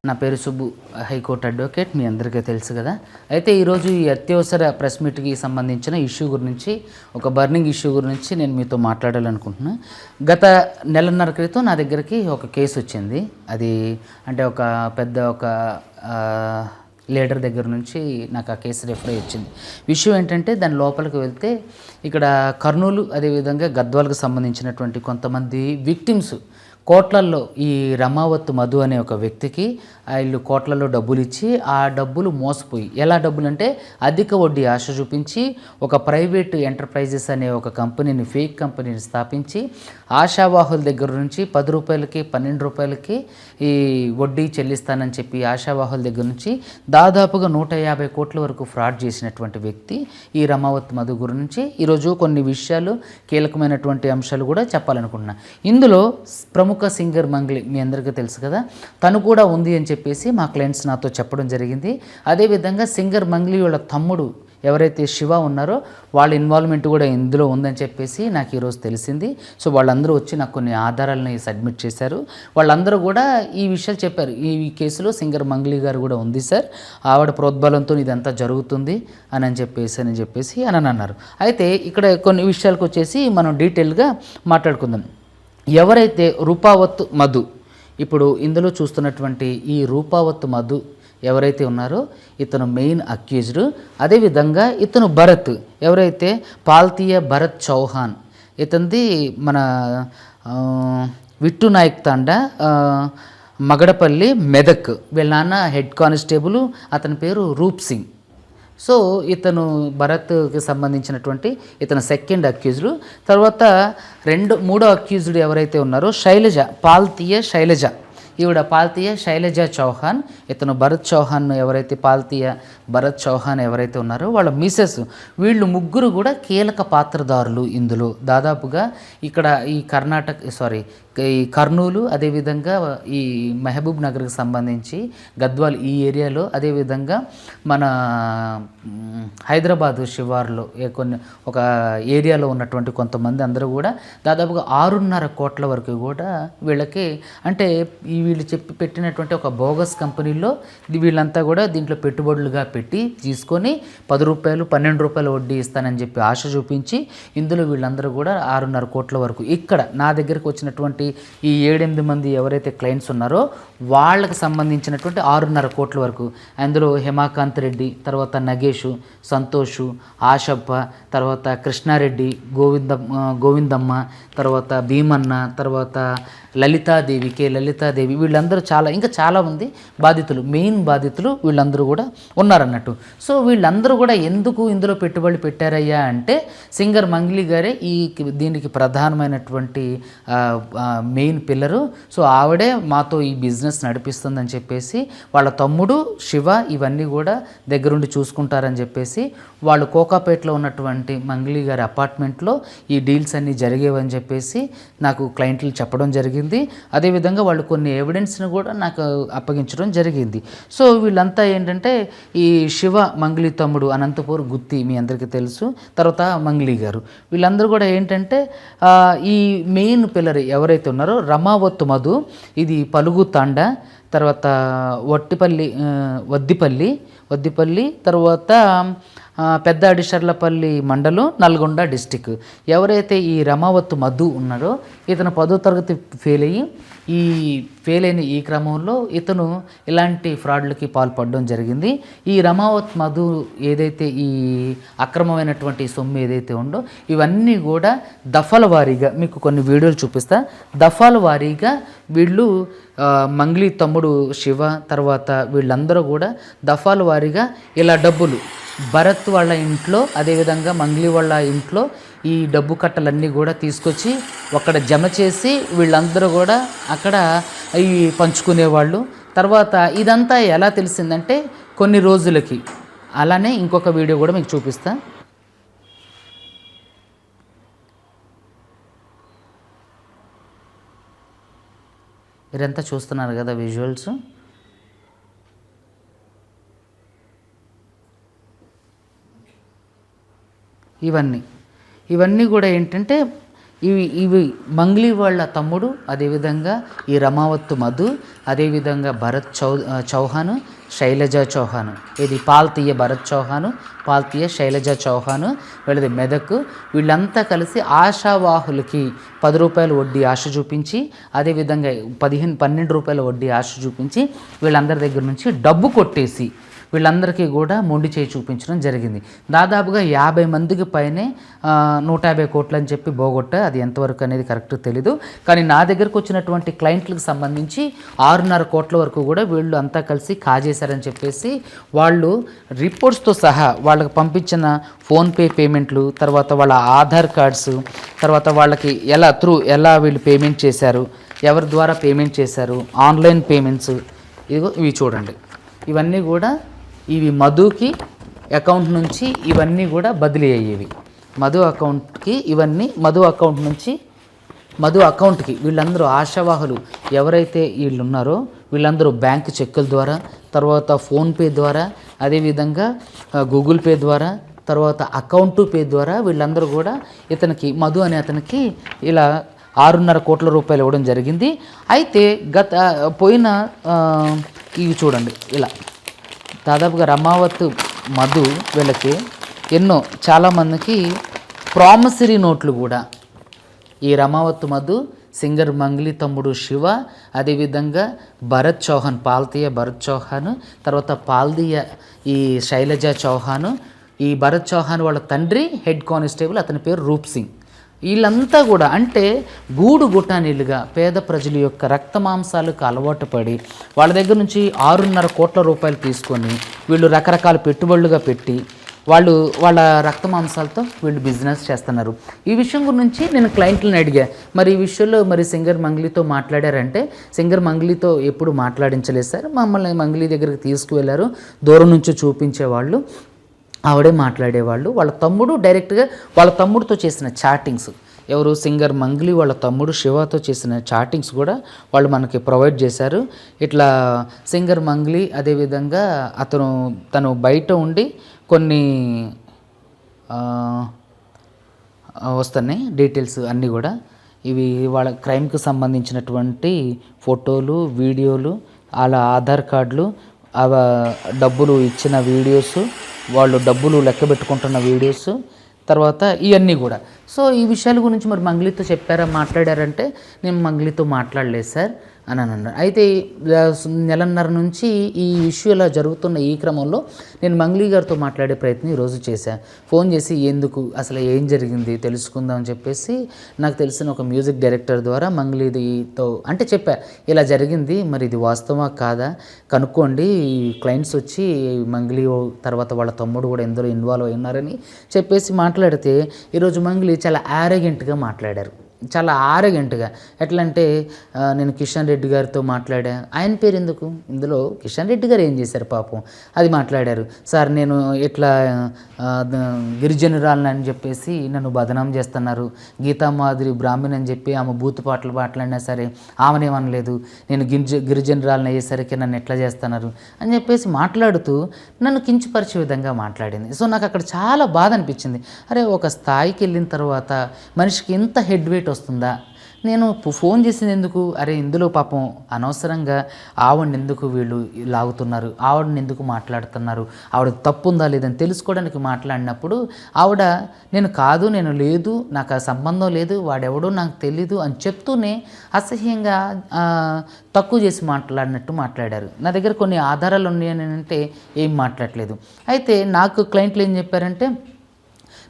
నా పేరు Subbu, high court advocate. మీ అందరికీ తెలుసు కదా. అయితే ఈరోజు ఈ అత్యవసర ప్రెస్ మీట్కి సంబంధించిన ఇష్యూ గురించి, ఒక బర్నింగ్ ఇష్యూ గురించి నేను మీతో మాట్లాడాలనుకుంటున్నా. గత నెలన్నర క్రితం నా దగ్గరికి ఒక కేసు వచ్చింది. అది అంటే ఒక లీడర్ దగ్గర నుంచి నాకు ఆ కేసు రెఫర్ అయ్యి వచ్చింది. విషయం ఏంటంటే, దాని లోపలికి వెళ్తే ఇక్కడ కర్నూలు అదేవిధంగా గద్వాలకు సంబంధించినటువంటి కొంతమంది విక్టిమ్స్ కోట్లల్లో ఈ రమావత్ మధు అనే ఒక వ్యక్తికి వీళ్ళు కోట్లలో డబ్బులు ఇచ్చి, ఆ డబ్బులు మోసపోయి, ఎలా డబ్బులు అంటే అధిక వడ్డీ ఆశ చూపించి ఒక ప్రైవేట్ ఎంటర్ప్రైజెస్ అనే ఒక కంపెనీని, ఫేక్ కంపెనీని స్థాపించి ఆశావాహుల దగ్గర నుంచి 10 రూపాయలకి 12 రూపాయలకి ఈ వడ్డీ చెల్లిస్తానని చెప్పి ఆశావాహుల దగ్గర నుంచి దాదాపుగా 150 కోట్ల వరకు ఫ్రాడ్ చేసినటువంటి వ్యక్తి ఈ రమావత్ మధు గురించి ఈరోజు కొన్ని విషయాలు, కీలకమైనటువంటి అంశాలు కూడా చెప్పాలనుకుంటున్నా. ఇందులో ప్రముఖ సింగర్ మంగ్లీ, మీ అందరికీ తెలుసు కదా, తను కూడా ఉంది అని చెప్పేసి మా క్లయింట్స్ నాతో చెప్పడం జరిగింది. అదేవిధంగా సింగర్ మంగ్లీ వాళ్ళ తమ్ముడు ఎవరైతే శివ ఉన్నారో వాళ్ళ ఇన్వాల్వ్మెంట్ కూడా ఇందులో ఉందని చెప్పేసి నాకు ఈరోజు తెలిసింది. సో వాళ్ళందరూ వచ్చి నాకు కొన్ని ఆధారాలని సబ్మిట్ చేశారు. వాళ్ళందరూ కూడా ఈ విషయాలు చెప్పారు. ఈ కేసులో సింగర్ మంగ్లీ గారు కూడా ఉంది సార్, ఆవిడ ప్రోద్బలంతో ఇదంతా జరుగుతుంది అని చెప్పేసి అన్నారు. అయితే ఇక్కడ కొన్ని విషయాలకు వచ్చేసి మనం డీటెయిల్గా మాట్లాడుకుందాం. ఎవరైతే రూపావత్ మధు, ఇప్పుడు ఇందులో చూస్తున్నటువంటి ఈ రూపావత్ మధు ఎవరైతే ఉన్నారో ఇతను మెయిన్ అక్యూజ్డ్. అదేవిధంగా ఇతను భరత్, ఎవరైతే పాల్తీయ భరత్ చౌహాన్, ఇతనిది మన విట్టు నాయక్ తాండా, మగడపల్లి, మెదక్. వీళ్ళ నాన్న హెడ్ కానిస్టేబుల్, అతని పేరు రూప్ సింగ్. సో ఇతను భరత్కి సంబంధించినటువంటి ఇతను సెకండ్ అక్యూజ్డ్. తర్వాత మూడో అక్యూజ్డ్ ఎవరైతే ఉన్నారో శైలజ, పాల్తీయ శైలజ, ఈవిడ పాల్తీయ శైలజ చౌహాన్. ఇతను భరత్ చౌహాన్, ఎవరైతే పాల్తీయ భరత్ చౌహాన్ ఎవరైతే ఉన్నారో వాళ్ళ మిసెస్. వీళ్ళు ముగ్గురు కూడా కీలక పాత్రదారులు ఇందులో. దాదాపుగా ఇక్కడ ఈ ఈ కర్నూలు, అదేవిధంగా ఈ మహబూబ్ నగర్కి సంబంధించి గద్వాల్ ఈ ఏరియాలో, అదేవిధంగా మన హైదరాబాదు శివార్లో ఒక ఏరియాలో ఉన్నటువంటి కొంతమంది అందరూ కూడా దాదాపుగా 6.5 కోట్ల వరకు కూడా వీళ్ళకి, అంటే వీళ్ళు పెట్టినటువంటి ఒక బోగస్ కంపెనీలో వీళ్ళంతా కూడా దీంట్లో పెట్టుబడులుగా పెట్టి తీసుకొని 10 రూపాయలు 12 రూపాయలు వడ్డీ ఇస్తానని చెప్పి ఆశ చూపించి ఇందులో వీళ్ళందరూ కూడా 6.5 కోట్ల వరకు, ఇక్కడ నా దగ్గరకు వచ్చినటువంటి ఈ 7-8 మంది ఎవరైతే క్లయింట్స్ ఉన్నారో వాళ్ళకి సంబంధించినటువంటి 6.5 కోట్ల వరకు, అందులో హేమాకాంత్ రెడ్డి, తర్వాత నగేషు, సంతోషు, ఆశప్ప, తర్వాత కృష్ణారెడ్డి, గోవిందమ్మ, తర్వాత భీమన్న, తర్వాత లలితాదేవి, వీళ్ళందరూ ఇంకా చాలా మంది బాధితులు, మెయిన్ బాధితులు వీళ్ళందరూ కూడా ఉన్నారన్నట్టు. సో వీళ్ళందరూ కూడా ఎందుకు ఇందులో పెట్టుబడి పెట్టారయ్యా అంటే, సింగర్ మంగ్లీ గారే దీనికి ప్రధానమైనటువంటి మెయిన్ పిల్లరు. సో ఆవిడే మాతో ఈ బిజినెస్ నడిపిస్తుందని చెప్పేసి, వాళ్ళ తమ్ముడు శివ ఇవన్నీ కూడా దగ్గరుండి చూసుకుంటారని చెప్పేసి, వాళ్ళు కోకాపేటలో ఉన్నటువంటి మంగ్లీ గారి అపార్ట్మెంట్లో ఈ డీల్స్ అన్నీ జరిగేవని చెప్పేసి నాకు క్లయింట్లు చెప్పడం జరిగింది. అదేవిధంగా వాళ్ళు కొన్ని ఎవిడెన్స్ని కూడా నాకు అప్పగించడం జరిగింది. సో వీళ్ళంతా ఏంటంటే, ఈ శివ మంగ్లీ తమ్ముడు అనంతపూర్ గుత్తి, మీ అందరికీ తెలుసు, తర్వాత మంగ్లీ గారు, వీళ్ళందరూ కూడా ఏంటంటే ఈ మెయిన్ పిల్లర్ ఎవరైతే ఉన్నారో రమావత్ మధు, ఇది పలుగు తాండా, తర్వాత వద్దిపల్లి, తర్వాత పెద్ద అడిషర్లపల్లి మండలం, నల్గొండ డిస్టిక్. ఎవరైతే ఈ రమావత్ మధు ఉన్నారో ఇతను 10వ తరగతి ఫెయిల్ అయిన ఈ క్రమంలో ఇతను ఇలాంటి ఫ్రాడ్లకి పాల్పడడం జరిగింది. ఈ రమావత్ మధు ఏదైతే ఈ అక్రమమైనటువంటి సొమ్ము ఏదైతే ఉందో ఇవన్నీ కూడా దఫాల వారీగా మీకు కొన్ని వీడియోలు చూపిస్తా. దఫాల వారీగా వీళ్ళు మంగ్లీ తమ్ముడు శివ, తర్వాత వీళ్ళందరూ కూడా దఫాల వారీగా ఇలా డబ్బులు భరత్ వాళ్ళ ఇంట్లో, అదేవిధంగా మంగ్లీ వాళ్ళ ఇంట్లో ఈ డబ్బు కట్టలన్నీ కూడా తీసుకొచ్చి అక్కడ జమ చేసి వీళ్ళందరూ కూడా అక్కడ అవి పంచుకునేవాళ్ళు. తర్వాత ఇదంతా ఎలా తెలిసిందంటే కొన్ని రోజులకి, అలానే ఇంకొక వీడియో కూడా మీకు చూపిస్తా. మీరంతా చూస్తున్నారు కదా విజువల్స్. ఇవన్నీ కూడా ఏంటంటే ఇవి మంగ్లీ వాళ్ళ తమ్ముడు, అదేవిధంగా ఈ రమావత్తు మధు, అదేవిధంగా భరత్ చౌహాన్, శైలజ చౌహాన్, ఇది పాల్తీయ భరత్ చౌహాన్, పాల్తీయ శైలజ చౌహాన్, వీళ్ళది మెదక్. వీళ్ళంతా కలిసి ఆశావాహులకి 10 రూపాయల వడ్డీ ఆశ చూపించి, అదేవిధంగా 12 రూపాయల వడ్డీ ఆశ చూపించి వీళ్ళందరి దగ్గర నుంచి డబ్బు కొట్టేసి వీళ్ళందరికీ కూడా మొండి చేయి చూపించడం జరిగింది. దాదాపుగా 50 మందికి పైనే 150 కోట్లు అని చెప్పి పోగొట్టా. అది ఎంతవరకు అనేది కరెక్ట్ తెలీదు. కానీ నా దగ్గరకు వచ్చినటువంటి క్లయింట్లకు సంబంధించి 6.5 కోట్ల వరకు కూడా వీళ్ళు అంతా కలిసి కాజేశారని చెప్పేసి వాళ్ళు రిపోర్ట్స్తో సహా వాళ్ళకి పంపించిన ఫోన్పే పేమెంట్లు, తర్వాత వాళ్ళ ఆధార్ కార్డ్స్, తర్వాత వాళ్ళకి ఎలా వీళ్ళు పేమెంట్ చేశారు, ఎవరి ద్వారా పేమెంట్ చేశారు, ఆన్లైన్ పేమెంట్స్, ఇవి చూడండి. ఇవన్నీ కూడా ఇవి మధుకి అకౌంట్ నుంచి ఇవన్నీ కూడా బదిలీ అయ్యేవి. మధు అకౌంట్కి ఇవన్నీ మధు అకౌంట్ నుంచి మధు అకౌంట్కి వీళ్ళందరూ ఆశావాహులు ఎవరైతే వీళ్ళు ఉన్నారో వీళ్ళందరూ బ్యాంక్ చెక్కుల ద్వారా, తర్వాత ఫోన్పే ద్వారా, అదేవిధంగా గూగుల్ పే ద్వారా, తర్వాత అకౌంట్ పే ద్వారా వీళ్ళందరూ కూడా ఇతనికి మధు అనే అతనికి ఇలా 6.5 కోట్ల రూపాయలు ఇవ్వడం జరిగింది. అయితే పోయిన ఇవి చూడండి, ఇలా దాదాపుగా రమావత్ మధు వీళ్ళకి చాలామందికి ప్రామిసరీ నోట్లు కూడా ఈ రమావత్ మధు, సింగర్ మంగ్లీ తమ్ముడు శివ, అదేవిధంగా భరత్ చౌహాన్, పాల్తీయ భరత్ చౌహాన్, తర్వాత పాల్దీయ ఈ శైలజ చౌహాన్, ఈ భరత్ చౌహాన్ వాళ్ళ తండ్రి హెడ్ కానిస్టేబుల్, అతని పేరు రూప్ సింగ్. వీళ్ళంతా కూడా అంటే గూడు గుటానీలుగా పేద ప్రజల యొక్క రక్త మాంసాలకు అలవాటు పడి వాళ్ళ దగ్గర నుంచి 6.5 కోట్ల రూపాయలు తీసుకొని వీళ్ళు రకరకాల పెట్టుబడులుగా పెట్టి వాళ్ళ రక్త మాంసాలతో వీళ్ళు బిజినెస్ చేస్తున్నారు. ఈ విషయం గురించి నేను క్లయింట్లను అడిగా, మరి ఈ విషయంలో మరి సింగర్ మంగ్లీతో మాట్లాడారంటే సింగర్ మంగ్లీతో ఎప్పుడు మాట్లాడించలేదు సార్, మమ్మల్ని మంగ్లీ దగ్గరికి తీసుకువెళ్ళారు, దూరం నుంచి చూపించేవాళ్ళు, ఆవిడే మాట్లాడేవాళ్ళు. వాళ్ళ తమ్ముడు డైరెక్ట్గా వాళ్ళ తమ్ముడితో చేసిన చాటింగ్స్, ఎవరు సింగర్ మంగ్లీ వాళ్ళ తమ్ముడు శివతో చేసిన చాటింగ్స్ కూడా వాళ్ళు మనకి ప్రొవైడ్ చేశారు. ఇట్లా సింగర్ మంగ్లీ అదేవిధంగా తను బయట ఉండి కొన్ని వస్తున్నాయి డీటెయిల్స్ అన్నీ కూడా. ఇవి వాళ్ళ క్రైమ్కి సంబంధించినటువంటి ఫోటోలు, వీడియోలు, వాళ్ళ ఆధార్ కార్డులు, డబ్బులు ఇచ్చిన వీడియోస్, వాళ్ళు డబ్బులు లెక్క పెట్టుకుంటున్న వీడియోస్, తర్వాత ఇవన్నీ కూడా. సో ఈ విషయాల గురించి మరి మంగ్లీతో చెప్పారా, మాట్లాడారంటే నేను మంగ్లీతో మాట్లాడలేదు సార్ అని అన్నారు. అయితే నెలన్నర నుంచి ఈ ఇష్యూ ఇలా జరుగుతున్న ఈ క్రమంలో నేను మంగ్లీ గారితో మాట్లాడే ప్రయత్నం ఈరోజు చేశాను. ఫోన్ చేసి ఎందుకు అసలు ఏం జరిగింది తెలుసుకుందామని చెప్పేసి నాకు తెలిసిన ఒక మ్యూజిక్ డైరెక్టర్ ద్వారా మంగ్లీతో అంటే చెప్పా, ఇలా జరిగింది, మరి ఇది వాస్తవమా కాదా కనుక్కోండి. క్లయింట్స్ వచ్చి మంగ్లీ తర్వాత వాళ్ళ తమ్ముడు కూడా ఎందులో ఇన్వాల్వ్ అయి ఉన్నారని చెప్పేసి మాట్లాడితే ఈరోజు మంగ్లీ చాలా యారగెంట్గా మాట్లాడారు. చాలా ఆరగంటగా. ఎట్లా అంటే నేను కిషన్ రెడ్డి గారితో మాట్లాడా, ఆయన పేరు ఎందుకు ఇందులో, కిషన్ రెడ్డి గారు ఏం చేశారు పాపం, అది మాట్లాడారు. సార్ నేను ఇట్లా గిరిజనురాలని అని చెప్పేసి నన్ను బదనాం చేస్తున్నారు, గీతామాధురి బ్రాహ్మణ్ అని చెప్పి ఆమె బూతు పాటలు మాట్లాడినా సరే ఆమెనేమనలేదు, నేను గిరిజనురాలని అయ్యేసరికి నన్ను ఎట్లా చేస్తున్నారు అని చెప్పేసి మాట్లాడుతూ నన్ను కించపరిచే విధంగా మాట్లాడింది. సో నాకు అక్కడ చాలా బాధ అనిపించింది. అరే ఒక స్థాయికి వెళ్ళిన తర్వాత మనిషికి ఇంత హెడ్ వెయిట్ వస్తుందా, నేను ఫోన్ చేసింది ఎందుకు, అరే ఇందులో పాపం అనవసరంగా ఆవిడని ఎందుకు వీళ్ళు లాగుతున్నారు, ఆవిడని ఎందుకు మాట్లాడుతున్నారు, ఆవిడ తప్పు ఉందా లేదని తెలుసుకోవడానికి మాట్లాడినప్పుడు ఆవిడ నేను లేదు, నాకు ఆ సంబంధం లేదు, వాడెవడో నాకు తెలీదు అని చెప్తూనే అసహ్యంగా తక్కువ చేసి మాట్లాడినట్టు మాట్లాడారు. నా దగ్గర కొన్ని ఆధారాలు ఉన్నాయని అంటే ఏం మాట్లాడలేదు. అయితే నాకు క్లయింట్లు ఏం చెప్పారంటే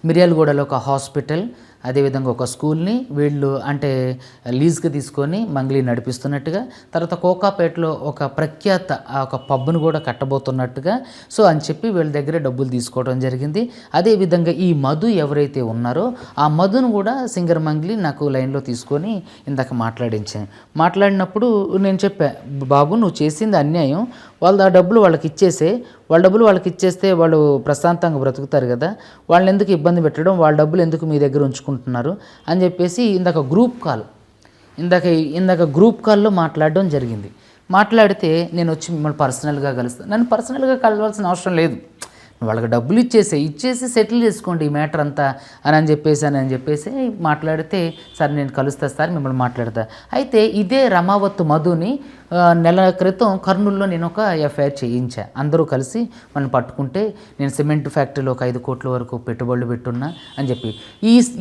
మిర్యాలగూడలో ఒక హాస్పిటల్, అదేవిధంగా ఒక స్కూల్ని వీళ్ళు అంటే లీజ్కి తీసుకొని మంగ్లీ నడిపిస్తున్నట్టుగా, తర్వాత కోకాపేటలో ఒక ప్రఖ్యాత ఒక పబ్ను కూడా కట్టబోతున్నట్టుగా, సో అని చెప్పి వీళ్ళ దగ్గర డబ్బులు తీసుకోవడం జరిగింది. అదేవిధంగా ఈ మధు ఎవరైతే ఉన్నారో ఆ మధును కూడా సింగర్ మంగ్లీ నాకు లైన్లో తీసుకొని ఇందాక మాట్లాడినప్పుడు నేను చెప్పా, బాబు నువ్వు చేసింది అన్యాయం, వాళ్ళు ఆ డబ్బులు వాళ్ళకి ఇచ్చేస్తే వాళ్ళు ప్రశాంతంగా బ్రతుకుతారు కదా, వాళ్ళని ఎందుకు ఇబ్బంది పెట్టడం, వాళ్ళ డబ్బులు ఎందుకు మీ దగ్గర ఉంచుకుంటున్నారు అని చెప్పేసి ఇందాక గ్రూప్ కాల్లో మాట్లాడడం జరిగింది. మాట్లాడితే నేను వచ్చి మిమ్మల్ని పర్సనల్గా కలుస్తాను, నన్ను పర్సనల్గా కలవాల్సిన అవసరం లేదు, వాళ్ళకి డబ్బులు ఇచ్చేసి సెటిల్ చేసుకోండి ఈ మ్యాటర్ అంతా అని చెప్పేసి మాట్లాడితే, సార్ నేను కలుస్తా సార్, మిమ్మల్ని మాట్లాడతా. అయితే ఇదే రమావత్ మధుని నెల క్రితం కర్నూలులో నేను ఒక ఎఫ్ఐఆర్ చేయించా. అందరూ కలిసి మనం పట్టుకుంటే నేను సిమెంట్ ఫ్యాక్టరీలో ఒక 5 కోట్ల వరకు పెట్టుబడులు పెట్టున్నా అని చెప్పి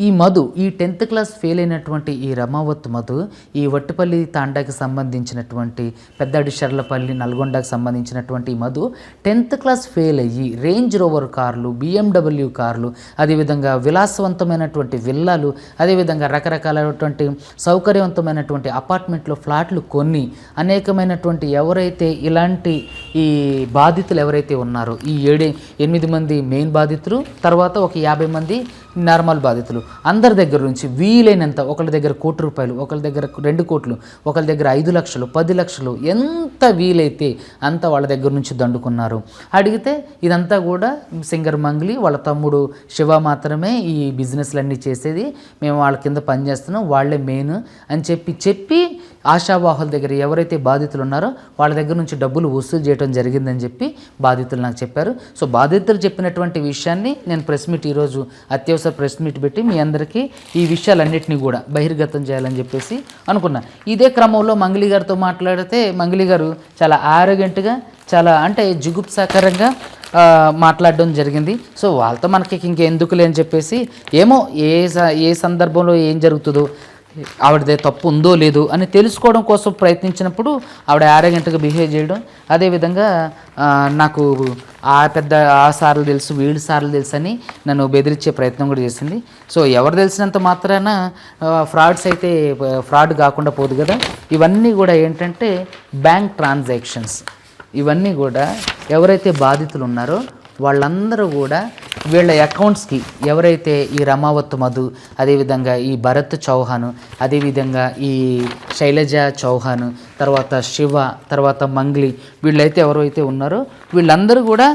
ఈ మధు, ఈ 10th క్లాస్ ఫెయిల్ అయినటువంటి ఈ రమావత్ మధు, ఈ వట్టిపల్లి తాండాకి సంబంధించినటువంటి పెద్దాడి షర్లపల్లి నల్గొండకి సంబంధించినటువంటి ఈ మధు 10th క్లాస్ ఫెయిల్ అయ్యి రేంజ్ రోవర్ కార్లు, BMW కార్లు, అదేవిధంగా విలాసవంతమైనటువంటి విల్లాలు, అదేవిధంగా రకరకాలైనటువంటి సౌకర్యవంతమైనటువంటి అపార్ట్మెంట్లో ఫ్లాట్లు కొన్ని అనేకమైనటువంటి ఎవరైతే ఇలాంటి ఈ బాధితులు ఎవరైతే ఉన్నారో, ఈ 8 మంది మెయిన్ బాధితులు, తర్వాత ఒక 50 మంది నార్మల్ బాధితులు, అందరి దగ్గర నుంచి వీలైనంత, ఒకళ్ళ దగ్గర ₹1 కోటి, ఒకళ్ళ దగ్గర 2 కోట్లు, ఒకళ్ళ దగ్గర 5 లక్షలు, 10 లక్షలు, ఎంత వీలైతే అంత వాళ్ళ దగ్గర నుంచి దండుకున్నారు. అడిగితే ఇదంతా కూడా సింగర్ మంగ్లీ వాళ్ళ తమ్ముడు శివ మాత్రమే ఈ బిజినెస్లన్నీ చేసేది, మేము వాళ్ళ కింద పనిచేస్తున్నాం, వాళ్ళే మెయిన్ అని చెప్పి ఆశావాహుల దగ్గర ఎవరైతే బాధితులు ఉన్నారో వాళ్ళ దగ్గర నుంచి డబ్బులు వసూలు చేయడం జరిగిందని చెప్పి బాధితులు నాకు చెప్పారు. సో బాధితులు చెప్పినటువంటి విషయాన్ని నేను ఈరోజు అత్యవసర ప్రెస్ మీట్ పెట్టి మీ అందరికీ ఈ విషయాలన్నింటినీ కూడా బహిర్గతం చేయాలని చెప్పేసి అనుకున్నా. ఇదే క్రమంలో మంగ్లీ గారితో మాట్లాడితే మంగ్లీ గారు చాలా ఆరోగెంట్గా, చాలా అంటే జుగుప్సాకరంగా మాట్లాడడం జరిగింది. సో వాళ్ళతో మనకి ఇంకెందుకులే అని చెప్పేసి, ఏమో ఏ సందర్భంలో ఏం జరుగుతుందో, ఆవిడదే తప్పు ఉందో లేదో అని తెలుసుకోవడం కోసం ప్రయత్నించినప్పుడు ఆవిడ ఆరోగెంట్గా బిహేవ్ చేయడం, అదేవిధంగా నాకు ఆ సార్లు తెలుసు, వీళ్ళ సార్లు తెలుసు అని నన్ను బెదిరించే ప్రయత్నం కూడా చేసింది. సో ఎవరు తెలిసినంత మాత్రాన ఫ్రాడ్స్ అయితే ఫ్రాడ్ కాకుండా పోదు కదా. ఇవన్నీ కూడా ఏంటంటే బ్యాంక్ ట్రాన్సాక్షన్స్, ఇవన్నీ కూడా ఎవరైతే బాధితులు ఉన్నారో వాళ్ళందరూ కూడా వీళ్ళ అకౌంట్స్కి, ఎవరైతే ఈ రమావత్ మధు, అదేవిధంగా ఈ భరత్ చౌహాన్, అదేవిధంగా ఈ శైలజ చౌహాన్, తర్వాత శివ, తర్వాత మంగ్లీ, వీళ్ళైతే ఎవరైతే ఉన్నారో వీళ్ళందరూ కూడా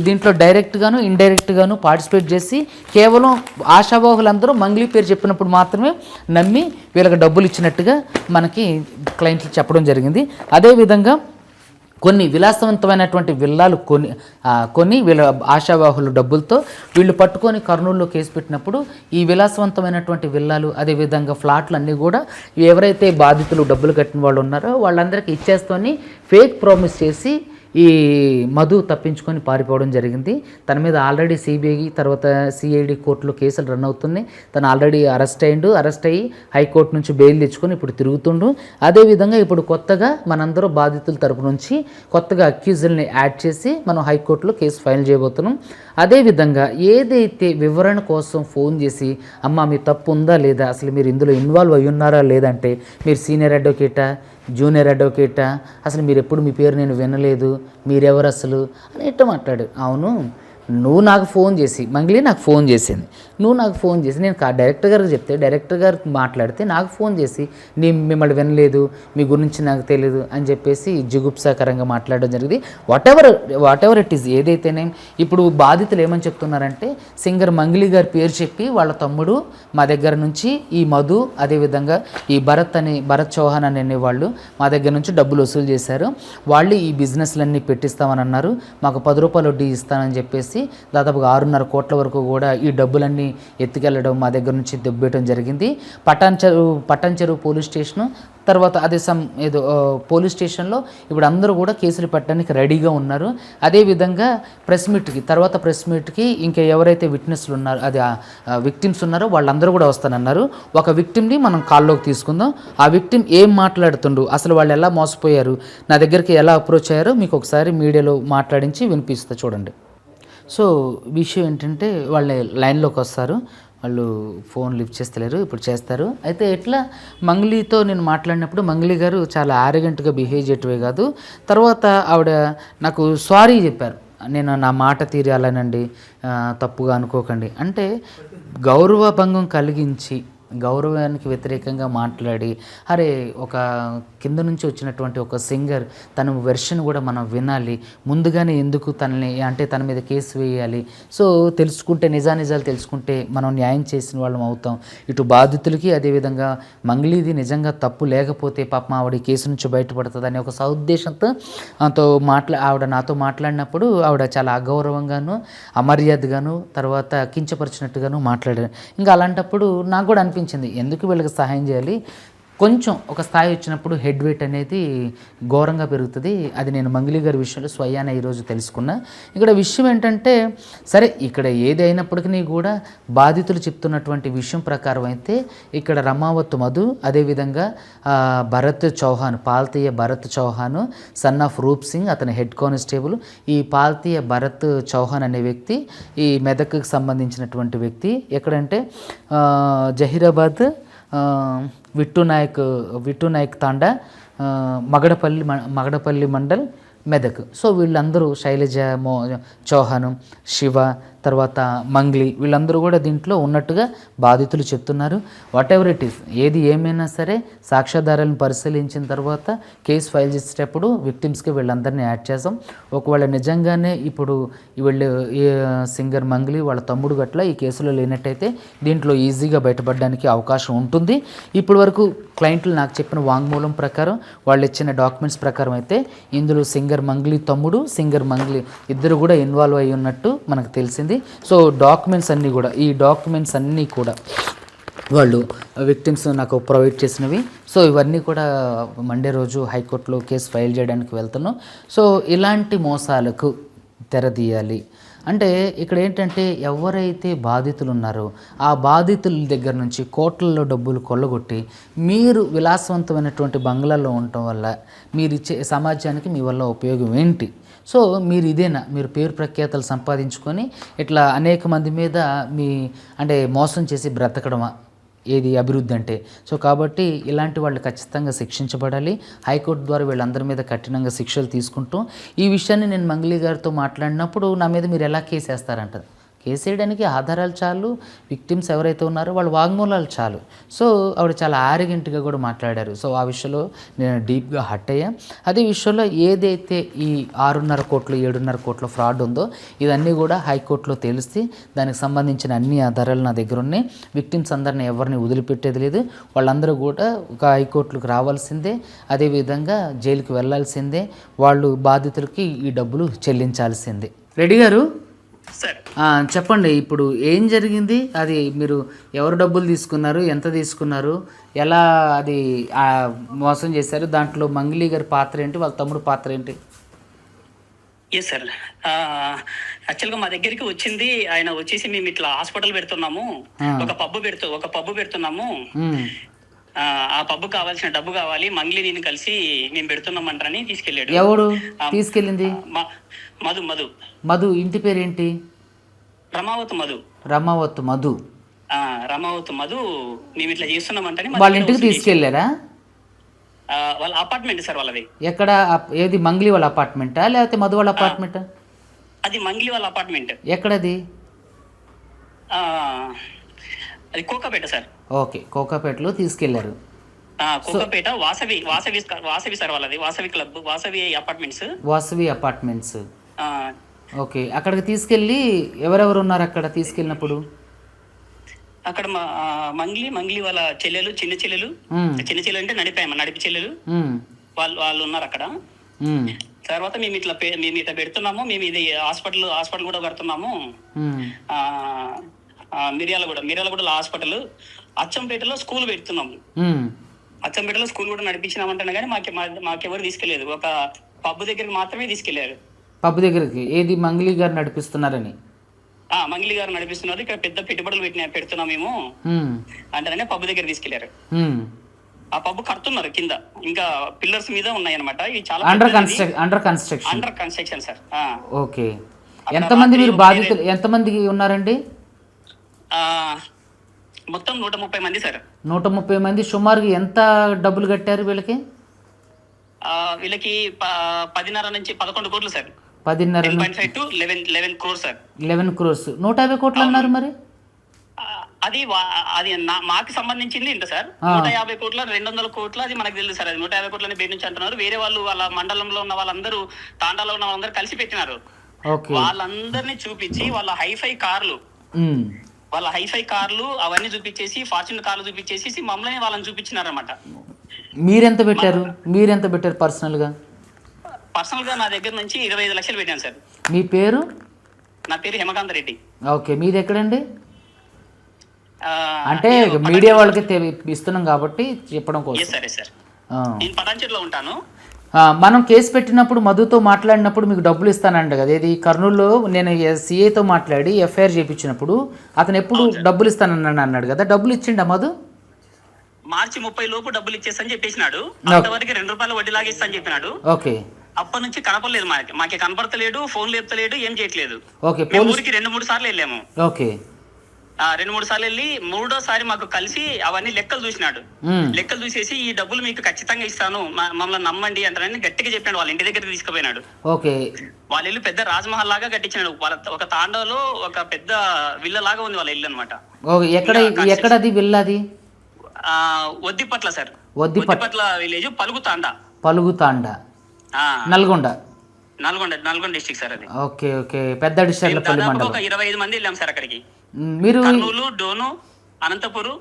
దీంట్లో డైరెక్ట్గాను ఇండైరెక్ట్గాను పార్టిసిపేట్ చేసి కేవలం ఆశావాహులందరూ మంగ్లీ పేరు చెప్పినప్పుడు మాత్రమే నమ్మి వీళ్ళకి డబ్బులు ఇచ్చినట్టుగా మనకి క్లయింట్లు చెప్పడం జరిగింది. అదేవిధంగా కొన్ని విలాసవంతమైనటువంటి విల్లాలు కొని వీళ్ళ ఆశావాహుల డబ్బులతో వీళ్ళు పట్టుకొని కర్నూలులో కేసు పెట్టినప్పుడు ఈ విలాసవంతమైనటువంటి విల్లాలు, అదేవిధంగా ఫ్లాట్లు అన్నీ కూడా ఎవరైతే బాధితులు డబ్బులు కట్టిన వాళ్ళు ఉన్నారో వాళ్ళందరికీ ఇచ్చేస్తూని ఫేక్ ప్రామిస్ చేసి ఈ మధు తప్పించుకొని పారిపోవడం జరిగింది. తన మీద ఆల్రెడీ సిబిఐ తర్వాత సిఐడి కోర్టులో కేసులు రన్ అవుతున్నాయి. తను ఆల్రెడీ అరెస్ట్ అయ్యి హైకోర్టు నుంచి బెయిల్ తెచ్చుకొని ఇప్పుడు తిరుగుతుండు. అదేవిధంగా ఇప్పుడు కొత్తగా మనందరూ బాధితుల తరపు నుంచి కొత్తగా అక్యూజుల్ని యాడ్ చేసి మనం హైకోర్టులో కేసు ఫైల్ చేయబోతున్నాం. అదేవిధంగా ఏదైతే వివరణ కోసం ఫోన్ చేసి, అమ్మ మీ తప్పు ఉందా లేదా, అసలు మీరు ఇందులో ఇన్వాల్వ్ అయ్యి ఉన్నారా లేదంటే, మీరు సీనియర్ అడ్వకేటా, జూనియర్ అడ్వకేటా, అసలు మీరు ఎప్పుడు మీ పేరు నేను వినలేదు, మీరెవరు అసలు అని ఎట్లా మాట్లాడు. అవును, నువ్వు నాకు ఫోన్ చేసి, మంగ్లీ నాకు ఫోన్ చేసింది, నువ్వు నాకు ఫోన్ చేసి, నేను డైరెక్టర్ గారికి చెప్తే డైరెక్టర్ గారు మాట్లాడితే నాకు ఫోన్ చేసి మిమ్మల్ని వినలేదు, మీ గురించి నాకు తెలియదు అని చెప్పేసి జుగుప్సాకరంగా మాట్లాడడం జరిగింది. వాట్ ఎవర్ ఇట్ ఈస్, ఏదైతేనే ఇప్పుడు బాధితులు ఏమని చెప్తున్నారంటే, సింగర్ మంగ్లీ గారి పేరు చెప్పి వాళ్ళ తమ్ముడు మా దగ్గర నుంచి ఈ మధు, అదేవిధంగా ఈ భరత్ చౌహాన్ అనే వాళ్ళు మా దగ్గర నుంచి డబ్బులు వసూలు చేశారు, వాళ్ళు ఈ బిజినెస్లన్నీ పెట్టిస్తామని అన్నారు, మాకు ₹10 వడ్డీ ఇస్తానని చెప్పేసి దాదాపుగా 6.5 కోట్ల వరకు కూడా ఈ డబ్బులన్నీ ఎత్తుకెళ్ళడం, మా దగ్గర నుంచి దెబ్బేయడం జరిగింది. పటాన్ చెరువు పోలీస్ స్టేషను, తర్వాత అదే ఏదో పోలీస్ స్టేషన్లో ఇప్పుడు అందరూ కూడా కేసులు పెట్టడానికి రెడీగా ఉన్నారు. అదేవిధంగా ప్రెస్ మీట్కి ఇంకా ఎవరైతే విట్నెస్లు ఉన్నారో, అది విక్టిమ్స్ ఉన్నారో వాళ్ళందరూ కూడా వస్తానన్నారు. ఒక విక్టిమ్ని మనం కాల్లోకి తీసుకుందాం. ఆ విక్టిమ్ ఏం మాట్లాడుతుండు, అసలు వాళ్ళు ఎలా మోసపోయారు, నా దగ్గరికి ఎలా అప్రోచ్ అయ్యారో మీకు ఒకసారి మీడియాలో మాట్లాడించి వినిపిస్తా చూడండి. సో విషయం ఏంటంటే, వాళ్ళ లైన్లోకి వస్తారు, వాళ్ళు ఫోన్ లిఫ్ట్ చేస్తలేరు, ఇప్పుడు చేస్తారు. అయితే ఎట్లా మంగ్లీతో నేను మాట్లాడినప్పుడు మంగ్లీ గారు చాలా ఆరోగెంట్గా బిహేవ్ చేయటమే కాదు, తర్వాత ఆవిడ నాకు సారీ చెప్పారు. నేను నా మాట తీరాలనండి, తప్పుగా అనుకోకండి అంటే, గౌరవ భంగం కలిగించి గౌరవానికి వ్యతిరేకంగా మాట్లాడి, అరే ఒక కింద నుంచి వచ్చినటువంటి ఒక సింగర్ తన వెర్షన్ కూడా మనం వినాలి, ముందుగానే ఎందుకు తనని అంటే తన మీద కేసు వేయాలి, సో తెలుసుకుంటే నిజానిజాలు తెలుసుకుంటే మనం న్యాయం చేసిన వాళ్ళం అవుతాం, ఇటు బాధితులకి అదేవిధంగా మంగ్లీది నిజంగా తప్పు లేకపోతే పాపం ఆవిడ కేసు నుంచి బయటపడుతుంది అనే ఒక సదుద్దేశంతో ఆవిడ నాతో మాట్లాడినప్పుడు ఆవిడ చాలా అగౌరవంగాను అమర్యాదగాను తర్వాత కించపరిచినట్టుగాను మాట్లాడారు. ఇంకా అలాంటప్పుడు నాకు కూడా అనిపించింది ఎందుకు వీళ్ళకి సహాయం చేయాలి, కొంచెం ఒక స్థాయి వచ్చినప్పుడు హెడ్ వెయిట్ అనేది ఘోరంగా పెరుగుతుంది. అది నేను మంగ్లీ గారి విషయంలో స్వయాన ఈరోజు తెలుసుకున్నా. ఇక్కడ విషయం ఏంటంటే సరే ఇక్కడ ఏది అయినప్పటికీ కూడా బాధితులు చెప్తున్నటువంటి విషయం ప్రకారం అయితే ఇక్కడ రమావత్ మధు అదేవిధంగా భరత్ చౌహాన్ పాల్తీయ భరత్ చౌహాన్ సన్ ఆఫ్ రూప్ సింగ్ అతని హెడ్ కానిస్టేబుల్. ఈ పాల్తీయ భరత్ చౌహాన్ అనే వ్యక్తి ఈ మెదక్కి సంబంధించినటువంటి వ్యక్తి. ఎక్కడంటే జహీరాబాద్ విట్టు నాయక్ తాండా మగడపల్లి మండల్ మెదక్. సో వీళ్ళందరూ శైలజ చౌహాన్, శివ, తర్వాత మంగ్లీ వీళ్ళందరూ కూడా దీంట్లో ఉన్నట్టుగా బాధితులు చెప్తున్నారు. వాట్ ఎవర్ ఇట్ ఈస్, ఏది ఏమైనా సరే సాక్ష్యాధారాలను పరిశీలించిన తర్వాత కేసు ఫైల్ చేసేటప్పుడు విక్టిమ్స్కి వీళ్ళందరినీ యాడ్ చేసాం. ఒకవేళ నిజంగానే ఇప్పుడు వీళ్ళు సింగర్ మంగ్లీ వాళ్ళ తమ్ముడు గట్ల ఈ కేసులో లేనట్టయితే దీంట్లో ఈజీగా బయటపడడానికి అవకాశం ఉంటుంది. ఇప్పటి వరకు క్లయింట్లు నాకు చెప్పిన వాంగ్మూలం ప్రకారం వాళ్ళు ఇచ్చిన డాక్యుమెంట్స్ ప్రకారం అయితే ఇందులో సింగర్ మంగ్లీ తమ్ముడు సింగర్ మంగ్లీ ఇద్దరు కూడా ఇన్వాల్వ్ అయ్యి ఉన్నట్టు మనకు తెలిసింది. సో ఈ డాక్యుమెంట్స్ అన్నీ కూడా వాళ్ళు విక్టిమ్స్ నాకు ప్రొవైడ్ చేసినవి. సో ఇవన్నీ కూడా మండే రోజు హైకోర్టులో కేసు ఫైల్ చేయడానికి వెళ్తున్నాం. సో ఇలాంటి మోసాలకు తెరదీయాలి అంటే ఇక్కడ ఏంటంటే ఎవరైతే బాధితులు ఉన్నారో ఆ బాధితుల దగ్గర నుంచి కోట్లలో డబ్బులు కొల్లగొట్టి మీరు విలాసవంతమైనటువంటి బంగ్లాల్లో ఉండటం వల్ల మీరు ఇచ్చే సమాజానికి మీ వల్ల ఉపయోగం ఏంటి? సో మీరు ఇదేనా మీరు పేరు ప్రఖ్యాతలు సంపాదించుకొని ఇట్లా అనేక మంది మీద అంటే మోసం చేసి బ్రతకడమా ఏది అభివృద్ధి అంటే? సో కాబట్టి ఇలాంటి వాళ్ళు ఖచ్చితంగా శిక్షించబడాలి. హైకోర్టు ద్వారా వీళ్ళందరి మీద కఠినంగా శిక్షలు తీసుకుంటాం. ఈ విషయాన్ని నేను మంగ్లీ గారితో మాట్లాడినప్పుడు నా మీద మీరు ఎలా కేసు వేస్తారంట. కేసు వేయడానికి ఆధారాలు చాలు, విక్టిమ్స్ ఎవరైతే ఉన్నారో వాళ్ళ వాంగ్మూలాలు చాలు. సో ఆవిడ చాలా ఆరోగెంట్గా కూడా మాట్లాడారు. సో ఆ విషయంలో నేను డీప్గా హట్ అయ్యా. అదే విషయంలో ఏదైతే ఈ 6.5 కోట్లు 7.5 కోట్ల ఫ్రాడ్ ఉందో ఇదన్నీ కూడా హైకోర్టులో తెలిస్తే దానికి సంబంధించిన అన్ని ఆధారాలు నా దగ్గర ఉన్నాయి. విక్టిమ్స్ అందరినీ ఎవరిని వదిలిపెట్టేది లేదు. వాళ్ళందరూ కూడా ఒక హైకోర్టులకు రావాల్సిందే, అదేవిధంగా జైలుకి వెళ్ళాల్సిందే, వాళ్ళు బాధితులకి ఈ డబ్బులు చెల్లించాల్సిందే. రెడ్డి గారు చెప్పండి, ఇప్పుడు ఏం జరిగింది? అది మీరు ఎవరు డబ్బులు తీసుకున్నారు, ఎంత తీసుకున్నారు, ఎలా అది మోసం చేశారు, దాంట్లో మంగ్లీ గారి పాత్ర ఏంటి, వాళ్ళ తమ్ముడు పాత్ర ఏంటి? ఎస్ సార్, యాక్చువల్గా మా దగ్గరికి వచ్చింది ఆయన వచ్చేసి మేము ఇట్లా హాస్పిటల్ పెడుతున్నాము, ఒక పబ్బు పెడుతున్నాము, ఆ పబ్బు కావాల్సిన డబ్బు కావాలి, మంగ్లీ నేను కలిసి మేము పెడుతున్నామంటారని తీసుకెళ్ళాడు. ఎవడు తీసుకెళ్ళింది? మధు. మధు ఇంటి పేరు ఏంటి? రమావత్ మధు. రమావత్ మధు మేము ఇట్లా చేస్తున్నామంటే వాళ్ళ ఇంటికి తీసుకెళ్లారా? వాళ్ళ అపార్ట్మెంట్ సార్ వాళ్ళది. ఎక్కడ? ఏది మంగ్లీ వాళ్ళ అపార్ట్మెంటా లేకపోతే మధు వాళ్ళ అపార్ట్మెంటా? అది మంగ్లీ వాళ్ళ అపార్ట్మెంట్. ఎక్కడది? అది కోకాపేట సార్. ఓకే, కోకాపేటలో తీసుకెళ్లారు. కోకాపేట వాసవి సార్ వాళ్ళది, Vasavi club, Vasavi apartments. Okay, అక్కడికి తీసుకెళ్ళి ఎవరెవరు ఉన్నారు అక్కడ తీసుకెళ్ళినప్పుడు? అక్కడ మంగ్లీ వాళ్ళ చెల్లెలు, చిన్న చెల్లెలు అంటే నడిపి చెల్లెలు వాళ్ళు ఉన్నారు అక్కడ. తర్వాత మేము ఇట్లా పెడుతున్నాము, మేము ఇది హాస్పిటల్ కూడా కడుతున్నాము, మిర్యాలగూడ హాస్పిటల్, అచ్చంపేటలో స్కూల్ పెడుతున్నాము, అచ్చంపేటలో స్కూల్ కూడా నడిపించినామంటున్నా కానీ మాకెవరు తీసుకెళ్లేదు. ఒక పబ్బు దగ్గరికి మాత్రమే తీసుకెళ్లారు. పబ్బు దగ్గరికి ఏది మంగ్లీ గారు నడిపిస్తున్నారని? మంగ్లీ గారు నడిపిస్తున్నారు, ఇక్కడ పెద్ద పెట్టుబడులు పెడుతున్నాం మేము అంటే పబ్బు దగ్గర తీసుకెళ్లారు. ఆ పబ్బు కడుతున్నారు కింద, ఇంకా పిల్లర్స్ మీద ఉన్నాయి అనమాట. ఇవి చాలా అండర్ కన్స్ట్రక్షన్ సార్. ఓకే, ఎంతమంది మీరు బాధితులు ఎంతమంది ఉన్నారండి? మొత్తం 130 మంది సార్. 130 మంది. సుమారుగా ఎంత డబ్బులు కట్టారు వీళ్ళకి? వీళ్ళకి 10.5 నుంచి 11 కోట్లు sir. 10.5 to 11 crores sir. 11 crores. 150 కోట్లు అన్నారు మరి. అది అది మాకు సంబంధించింది ఇంత సార్. 150 కోట్ల 200 కోట్ల అది మనకు తెలుసు సార్. అది 150 కోట్లని బయట నుంచి అంటున్నారు. వేరే వాళ్ళు వాళ్ళ మండలంలో ఉన్న వాళ్ళందరూ, తాండాలో ఉన్న వాళ్ళందరూ కలిసి పెట్టినారు. వాళ్ళందరినీ చూపించి వాళ్ళ హైఫై కార్లు అవన్నీ చూపించేసి, ఫార్చ్యూనర్ కార్లు చూపించేసి మమ్మల్ని వాళ్ళని చూపించినారన్నమాట. మీరెంత పెట్టారు పర్సనల్ గా నా దగ్గర నుంచి 25 లక్షలు పెట్టాను సార్. మీ పేరు? నా పేరు హేమకాంత్ రెడ్డి. ఓకే, మీది ఎక్కడండి? అంటే మీడియా వాళ్ళకి ఇస్తున్నాం కాబట్టి చెప్పడం కోసం. సరే సార్, నేను పటాన్చెరులో ఉంటాను. మనం కేసు పెట్టినప్పుడు మధుతో మాట్లాడినప్పుడు మీకు డబ్బులు ఇస్తానంట కదా, ఇది కర్నూలులో నేను సిఐతో మాట్లాడి ఎఫ్ఐఆర్ చేయించినప్పుడు అతను ఎప్పుడు డబ్బులు ఇస్తానని అన్నాడు కదా, డబ్బులు ఇచ్చిండా మధు? మార్చి 30 లోపు డబ్బులు ఇచ్చేస్తాను చెప్పేసినాడు. అంతవరకు 2 రూపాయలు వడ్డీ లాగిస్తాను చెప్పినాడు. ఓకే, అప్పటి నుంచి కనపడలేదు మాకే కనపడతలేడు, ఫోన్ లేపుతలేడు, ఏం చేయట్లేదు. ఓకే, ఊరికి 2-3 సార్లు వెళ్ళాము. ఓకే, 2-3 సార్లు వెళ్ళి 3వ సారి మాకు కలిసి అవన్నీ లెక్కలు చూసినాడు. లెక్కలు చూసేసి ఈ డబ్బులు మీకు ఖచ్చితంగా ఇస్తాను, మమ్మల్ని నమ్మండి అంటారని గట్టిగా చెప్పాడు. వాళ్ళ ఇంటి దగ్గర తీసుకుపోయినాడు. ఓకే, వాళ్ళ ఇల్లు పెద్ద రాజ్మహల్ లాగా కట్టించినాడు. వాళ్ళ ఒక తాండాలో ఒక పెద్ద విల్ల లాగా ఉంది వాళ్ళ ఇల్లు అనమాట. ఎక్కడది విల్లది? Vaddipatla sir, Vaddipatla village, Palugutanda, Nalgonda district sir అది. ఓకే ఓకే, పెద్ద డిస్ట్రిక్ట్. ఒక 25 మంది వెళ్ళాం సార్ అక్కడికి. మీరు కర్నూలు, డోను, అనంతపురు,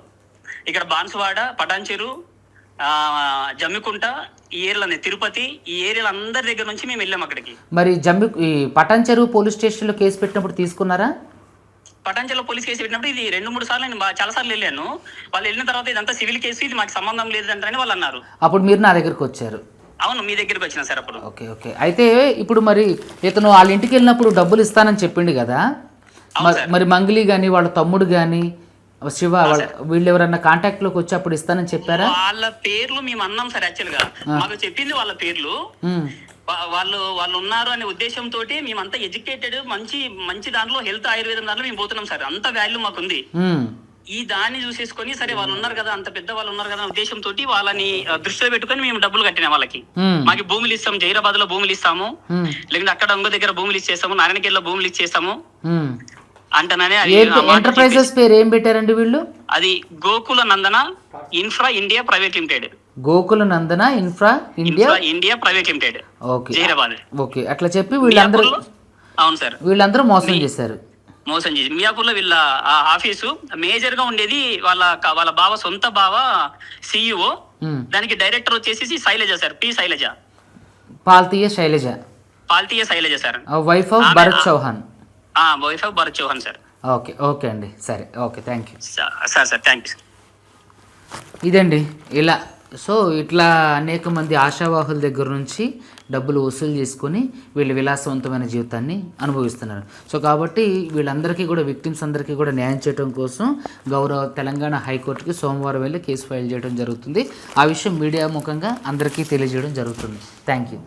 ఇక్కడ బాన్సువాడ, పటాన్చెరు, జమ్మికుంట, ఈ ఏరియాలో తిరుపతి, ఈ ఏరియాలో అందరి దగ్గర నుంచి మేము వెళ్ళాం అక్కడికి. మరి పటాన్చెరు పోలీస్ స్టేషన్ లో కేసు పెట్టినప్పుడు తీసుకున్నారా? పటాన్చెరులో పోలీస్ కేసు పెట్టినప్పుడు ఇది 2-3 సార్లు నేను చాలా సార్లు వెళ్ళాను. వాళ్ళు వెళ్ళిన తర్వాత ఇదంతా సివిల్ కేసు, ఇది మాకు సంబంధం లేదంటారని వాళ్ళు అన్నారు. అప్పుడు మీరు నా దగ్గరకు వచ్చారు? అవును, మీ దగ్గరికి వచ్చిన సార్ అప్పుడు. ఓకే ఓకే, అయితే ఇప్పుడు మరి ఇతను వాళ్ళ ఇంటికి వెళ్ళినప్పుడు డబ్బులు ఇస్తానని చెప్పిండు కదా, మరి మంగిలి గాని వాళ్ళ తమ్ముడు గాని శివ వీళ్ళు ఎవరన్నా కాంటాక్ట్ లోకి వచ్చి అప్పుడు ఇస్తానని చెప్పారా? వాళ్ళ పేర్లు మేము అన్నాం సార్. యాక్చువల్ గా మాకు చెప్పింది వాళ్ళ పేర్లు. వాళ్ళు ఉన్నారు అనే ఉద్దేశంతో మేమంతా ఎడ్యుకేటెడ్, మంచి దాంట్లో హెల్త్ ఆయుర్వేదం దాంట్లో మేము పోతున్నాం సార్. అంత వాల్యూ మాకుంది. ఈ దాన్ని చూసేసుకొని సరే వాళ్ళు ఉన్నారు కదా, అంత పెద్ద వాళ్ళు ఉన్నారు కదా ఉద్దేశంతో వాళ్ళని దృష్టిలో పెట్టుకొని మేము డబ్బులు కట్టినా వాళ్ళకి. మాకు భూములు ఇస్తాము, జైరాబాద్ లో భూములు ఇస్తాము, లేకుంటే అక్కడ ఇంకో దగ్గర భూములు ఇచ్చేస్తాము, నారాయణఖేడ్లో భూములు ఇచ్చేస్తాము అంటనే. ఎంటర్ప్రైజెస్ పేరు ఏం పెట్టారండి వీళ్ళు? అది Gokula Nandana infra India private limited. Gokula Nandana infra India private limited, Zaheerabad. Okay, అట్లా చెప్పి వీళ్ళందరూ, అవును సార్, వీళ్ళందరూ మోసం చేశారు. మియాపూర్ లో వీళ్ళ ఆఫీసు మేజర్ గా ఉండేది వాళ్ళ బావ, సొంత బావ సిఇఓ. దానికి డైరెక్టర్ వచ్చేసి Shailaja sir, P Shailaja, Paltiya Shailaja sir, wife of Bharat Chauhan. Wife of Bharat Chauhan sir. Okay okay అండి, సరే, okay, thank you sir. Thank you. ఇదండి ఇలా. సో ఇట్లా అనేక మంది ఆశావాహుల దగ్గర నుంచి డబ్బులు వసూలు చేసుకొని వీళ్ళు విలాసవంతమైన జీవితాన్ని అనుభవిస్తున్నారు. సో కాబట్టి వీళ్ళందరికీ కూడా, విక్టిమ్స్ అందరికీ కూడా న్యాయం చేయడం కోసం తెలంగాణ హైకోర్టుకి సోమవారం వెళ్ళి కేసు ఫైల్ చేయడం జరుగుతుంది. ఆ విషయం మీడియా ముఖంగా అందరికీ తెలియజేయడం జరుగుతుంది. Thank you.